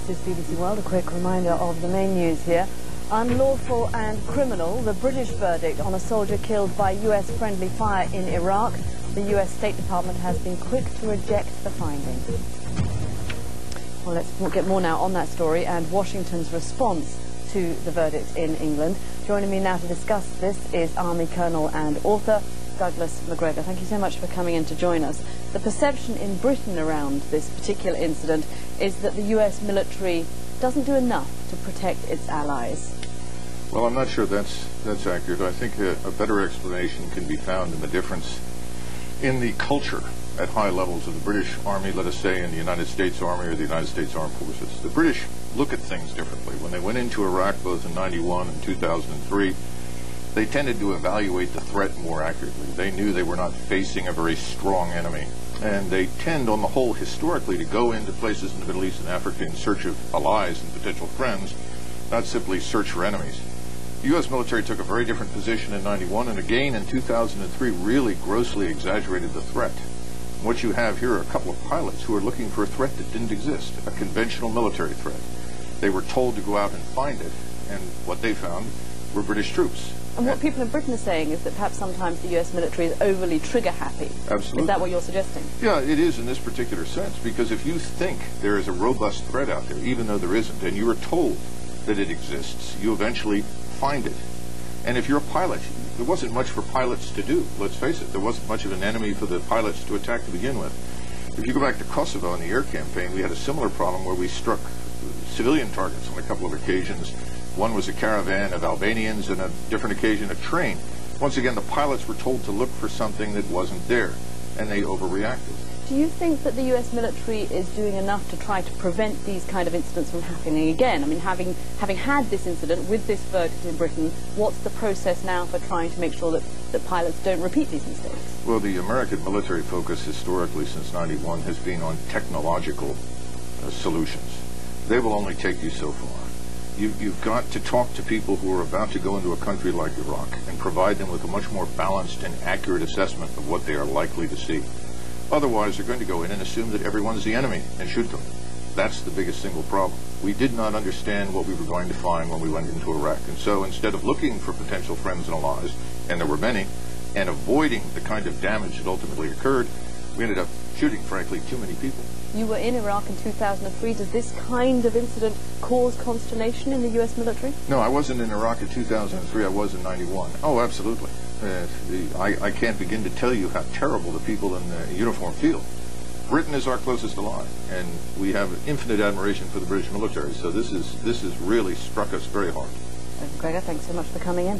This is BBC World. A quick reminder of the main news here. Unlawful and criminal, the British verdict on a soldier killed by US friendly fire in Iraq. The US State Department has been quick to reject the finding. Well, let's get more now on that story and Washington's response to the verdict in England. Joining me now to discuss this is Army Colonel and author Douglas Macgregor. Thank you so much for coming in to join us. The perception in Britain around this particular incident is that the US military doesn't do enough to protect its allies. Well, I'm not sure that's accurate. I think a better explanation can be found in the difference in the culture at high levels of the British Army, let us say, and the United States Army or the United States Armed Forces. The British look at things differently. When they went into Iraq both in 91 and 2003, they tended to evaluate the threat more accurately. They knew they were not facing a very strong enemy. And they tend, on the whole, historically, to go into places in the Middle East and Africa in search of allies and potential friends, not simply search for enemies. The U.S. military took a very different position in 91 and again in 2003 really grossly exaggerated the threat. What you have here are a couple of pilots who are looking for a threat that didn't exist, a conventional military threat. They were told to go out and find it, and what they found were British troops. And what people in Britain are saying is that perhaps sometimes the US military is overly trigger-happy. Absolutely. Is that what you're suggesting? Yeah, it is in this particular sense, because if you think there is a robust threat out there, even though there isn't, and you are told that it exists, you eventually find it. And if you're a pilot, there wasn't much for pilots to do, let's face it. There wasn't much of an enemy for the pilots to attack to begin with. If you go back to Kosovo in the air campaign, we had a similar problem where we struck civilian targets on a couple of occasions. One was a caravan of Albanians, and a different occasion a train. Once again, the pilots were told to look for something that wasn't there, and they overreacted. Do you think that the US military is doing enough to try to prevent these kind of incidents from happening again? I mean, having had this incident with this verdict in Britain, what's the process now for trying to make sure that pilots don't repeat these mistakes? Well, the American military focus historically since 91 has been on technological solutions. They will only take you so far. You've got to talk to people who are about to go into a country like Iraq and provide them with a much more balanced and accurate assessment of what they are likely to see. Otherwise, they're going to go in and assume that everyone's the enemy and shoot them. That's the biggest single problem. We did not understand what we were going to find when we went into Iraq. And so instead of looking for potential friends and allies, and there were many, and avoiding the kind of damage that ultimately occurred, we ended up shooting, frankly, too many people. You were in Iraq in 2003. Does this kind of incident cause consternation in the US military? No, I wasn't in Iraq in 2003. I was in 91. Oh, absolutely. I can't begin to tell you how terrible the people in the uniform feel. Britain is our closest ally, and we have infinite admiration for the British military. So this has really struck us very hard. Macgregor, thanks so much for coming in.